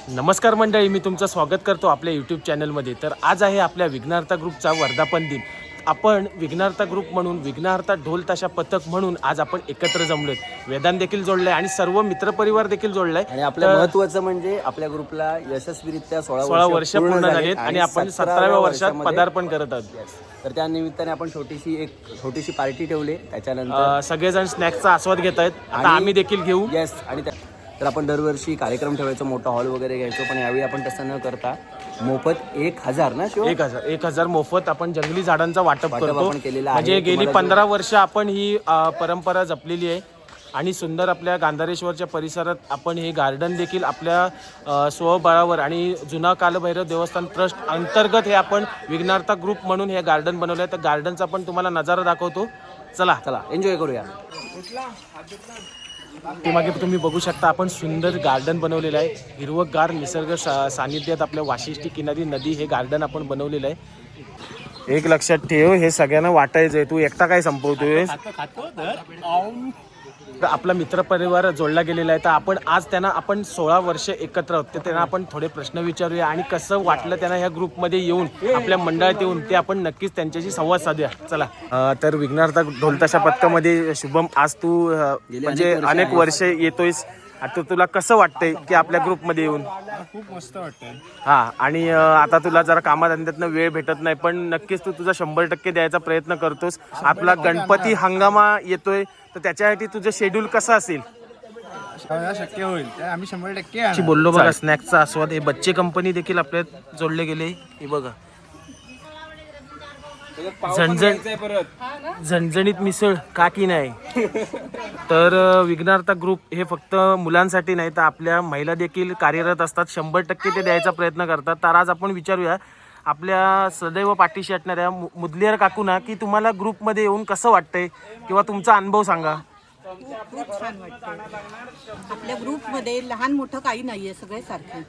नमस्कार मंडळी, मी तुमचं स्वागत करतो आपल्या यूट्यूब चॅनलमध्ये। तर आज आहे आपल्या विघ्नहर्ता ग्रुपचा वर्धापन दिन। आपण विघ्नहर्ता ग्रुप म्हणून विघ्नहर्ता ढोल ताशा पथक म्हणून आज आपण एकत्र जमलोय। वेदांत देखील जोडलाय आणि सर्व मित्रपरिवार देखील जोडलाय। आणि आपल्या महत्त्वाचं म्हणजे आपल्या ग्रुपला यशस्वीरित्या 16 वर्ष पूर्ण झालेत आणि आपण 17व्या वर्षात पदार्पण करत आहोत। तर त्या निमित्ताने आपण छोटीशी पार्टी ठेवली। त्याच्यानंतर सगळेजण स्नॅक्सचा आस्वाद घेत आहेत। आता आम्ही देखील घेऊ। आणि तर आपण दरवर्षी कार्यक्रम ठेवायचो, मोठा हॉल वगैरे घ्यायचो, पण यावेळी आपण तसं न करता मोफत 1000 ना 1000 मोफत आपण जंगली झाडांचा वाटप करतो। म्हणजे गेली तुम्हाला 15 वर्ष आपण ही परंपरा जपलेली आहे। आणि सुंदर आपल्या गांधारेश्वरच्या परिसरात आपण हे गार्डन देखील आपल्या स्वबळावर आणि जुना कालभैरव देवस्थान ट्रस्ट अंतर्गत हे आपण विघ्नहर्ता ग्रुप म्हणून हे गार्डन बनवलं आहे। तर गार्डनचा पण तुम्हाला नजारा दाखवतो। चला एन्जॉय करूया। ते मागे तुम्ही बघू शकता आपण सुंदर गार्डन बनवलेलं आहे। हिरवगार निसर्ग सानिध्यात आपल्या वाशिष्ठी किनारी नदी हे गार्डन आपण बनवलेलं आहे। एक लक्षात ठेव, हे सगळ्यांना वाटायचंय, तू एकटा काय संपवतोय? आपला मित्रपरिवार जोडला गेलेला आहे। तर आपण आज त्यांना 16 वर्ष एकत्र आहोत, तर त्यांना आपण थोडे प्रश्न विचारूया आणि कसं वाटलं त्यांना ह्या ग्रुपमध्ये येऊन, आपल्या मंडळात येऊन, ते आपण नक्कीच त्यांच्याशी संवाद साधूया। चला तर विघ्नहर्ता ढोल ताशा पथकामध्ये शुभम, आज तू म्हणजे अनेक वर्ष येतोयस, आता तुला कसं वाटतंय की आपल्या ग्रुपमध्ये येऊन? खूप मस्त वाटतंय। आणि आता तुला जरा कामाधंद्यातनं वेळ भेटत नाही, पण नक्कीच तू तुझा 100% द्यायचा प्रयत्न करतोस। आपला गणपती हंगामा येतोय, तर त्याच्यासाठी तुझं शेड्यूल कसं असेल? शक्य होईल आम्ही 100% बोललो बघा। स्नॅक्सचा आस्वाद, हे बच्चे कंपनी देखील आपल्यात जोडले गेले। हे बघा, झणझणीत मिसळ का की नाही। तर विघ्नहर्ता ग्रुप हे फक्त मुलांसाठी नाही, तर आपल्या महिला देखील कार्यरत असतात। 100% ते द्यायचा प्रयत्न करतात। तर आज आपण विचारूया आपल्या सदैव पाठीशी असणाऱ्या मुदलियार काकूंना की तुम्हाला ग्रुपमध्ये येऊन कसं वाटतंय, किंवा तुमचा अनुभव सांगा। खूप छान वाटतं। आपल्या ग्रुपमध्ये लहान मोठं काही नाहीये, सगळे सारखे।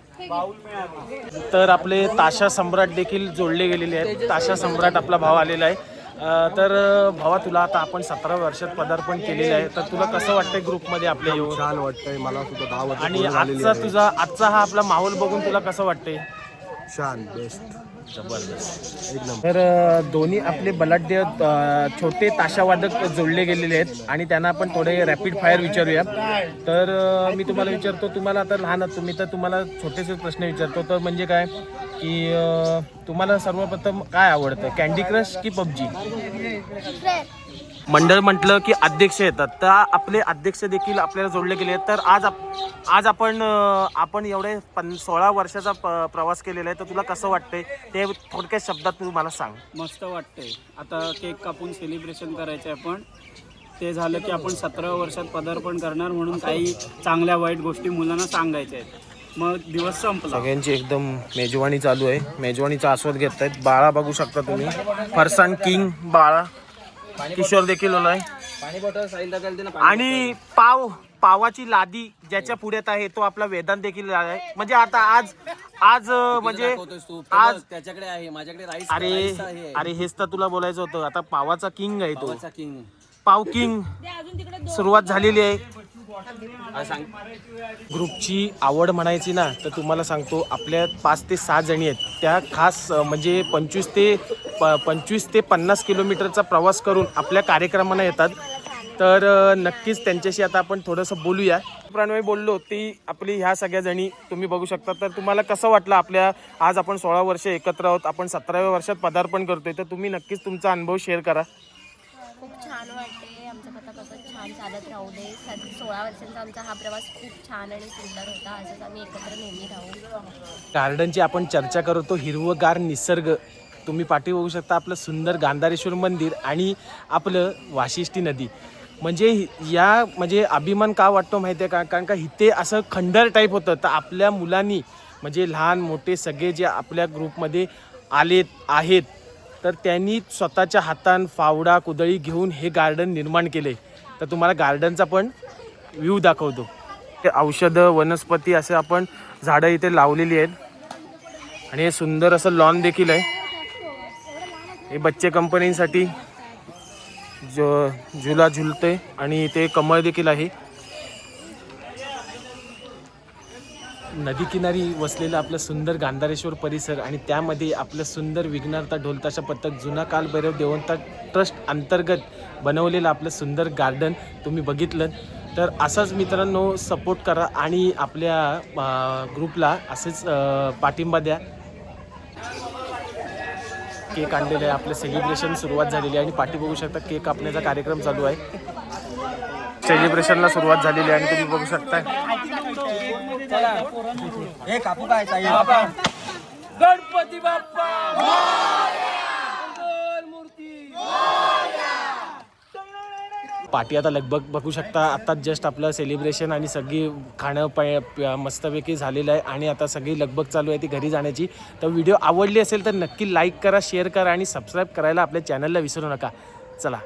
तर आपले ताशा सम्राट देखील जोडले गेलेले आहेत। ताशा सम्राट आपला भाव आलेला आहे। तर भावा, तुला आता आपण 17 वर्षात पदार्पण केलेलं आहे, तर तुला कसं वाटतंय ग्रुपमध्ये आपल्या येऊन? छान वाटतंय मला सुद्धा। 10 वर्ष आणि आजचा हा आपला माहोल बघून तुला कसं वाटतंय? छान, बेस्ट, जबरदस्त, एक नंबर। तर दोन्ही आपले बलाढ्य छोटे ताशावादक जोडले गेलेले आहेत आणि त्यांना आपण थोडे रॅपिड फायर विचारूया। तर मी तुम्हाला विचारतो, तुम्हाला आता लहान आहात तुम्ही, तर तुम्हाला छोटेसे प्रश्न विचारतो। तर म्हणजे काय की तुम्हाला सर्वप्रथम काय आवडतं, कॅन्डी क्रश की पबजी? मंडळ म्हटलं की अध्यक्ष येतात, तर आपले अध्यक्ष देखील आपल्याला जोडले गेले आहेत। तर आज आपण एवढे 16 वर्षाचा प्रवास केलेला आहे, तर तुला कसं वाटतंय ते थोडक्यात शब्दात तू मला सांग। मस्त वाटतंय। आता केक कापून सेलिब्रेशन करायचं आहे, पण ते झालं की आपण 17 वर्षात पदार्पण करणार, म्हणून काही चांगल्या वाईट गोष्टी मुलांना सांगायच्या आहेत। मग दिवस संपला। सगळ्यांची एकदम मेजवानी चालू आहे, मेजवानीचा आस्वाद घेत आहेत। बाळा बघू शकता तुम्ही, फरसान किंग बाळा, किशोर देखील होलाय। आणि पावाची लादी ज्याच्या पुढ्यात आहे तो आपला वेदांत देखील आहे। म्हणजे आता आज म्हणजे आज त्याच्याकडे आहे, माझ्याकडे राईस। अरे हेच तर तुला बोलायचं होतं। आता पावाचा किंग आहे तो, पाव किंग सुरुवात झालेली आहे। ग्रुपची आवड म्हणायची ना, तर तुम्हाला सांगतो आपल्या 5 ते 6 जणी आहेत, त्या खास म्हणजे 25 ते 50 किलोमीटरचा प्रवास करून आपल्या कार्यक्रमांना येतात। तर नक्कीच त्यांच्याशी आता आपण थोडंसं बोलूया। प्रणवी बोललो ती आपली ह्या सगळ्या जणी तुम्ही बघू शकता। तर तुम्हाला कसं वाटलं आपल्या आज आपण 16 वर्ष एकत्र आहोत, आपण 17व्या वर्षात पदार्पण करतोय, तर तुम्ही नक्कीच तुमचा अनुभव शेअर करा। खूप छान वाटते, आमचं पथक असं छान चालत राहू दे। 16 वर्षांचा आमचा हा प्रवास खूप छान आणि सुंदर होता, असंच आम्ही एकत्र नेहमी राहू। गार्डनची आपण चर्चा करतो, हिरवगार निसर्ग तुम्ही पाठी बघू शकता, आपलं सुंदर गांधारेश्वर मंदिर आणि आपलं वाशिष्ठी नदी। म्हणजे अभिमान का वाटतो माहिती आहे का, कारण का इथे असं खंडर टाईप होतं, तर आपल्या मुलांनी म्हणजे लहान मोठे सगळे जे आपल्या ग्रुपमध्ये आहेत, तर त्यांनी स्वतःच्या हातान फावडा कुदळी घेऊन हे गार्डन निर्माण केले। तर तुम्हाला गार्डनचा पण व्ह्यू दाखवतो। ते औषधं वनस्पती असे आपण झाडं इथे लावलेली आहेत आणि हे सुंदर असं लॉन देखील आहे। हे बच्चे कंपनीसाठी झुला झुलते आणि इथे कमळ देखील आहे। नदीकिनारी वसलेलं आपलं सुंदर गांधारेश्वर परिसर आणि त्यामध्ये आपलं सुंदर विघ्नहर्ता ढोलताशा पथक जुना कालभैरव देवंता ट्रस्ट अंतर्गत बनवलेलं आपलं सुंदर गार्डन तुम्ही बघितलं. तर असंच मित्रांनो सपोर्ट करा आणि आपल्या ग्रुपला असेच पाठिंबा द्या. केक आणलेलं आहे, आपलं सेलिब्रेशन सुरुवात झालेली आहे आणि पाठी बघू शकता केक कापण्याचा कार्यक्रम चालू आहे. सेलिब्रेशनला सुरुवात झालेली आहे आणि तुम्ही बघू शकता गणपती बाप्पा पार्टी आता लगभग बघू शकता. आता जस्ट आपलं सेलिब्रेशन आणि सगळी खाणं मस्तपैकी झालेलं आहे आणि आता सगळी लगबग चालू आहे ती घरी जाण्याची. तर व्हिडिओ आवडली असेल तर नक्की लाईक करा, शेअर करा आणि सबस्क्राईब करायला आपल्या चॅनलला विसरू नका. चला.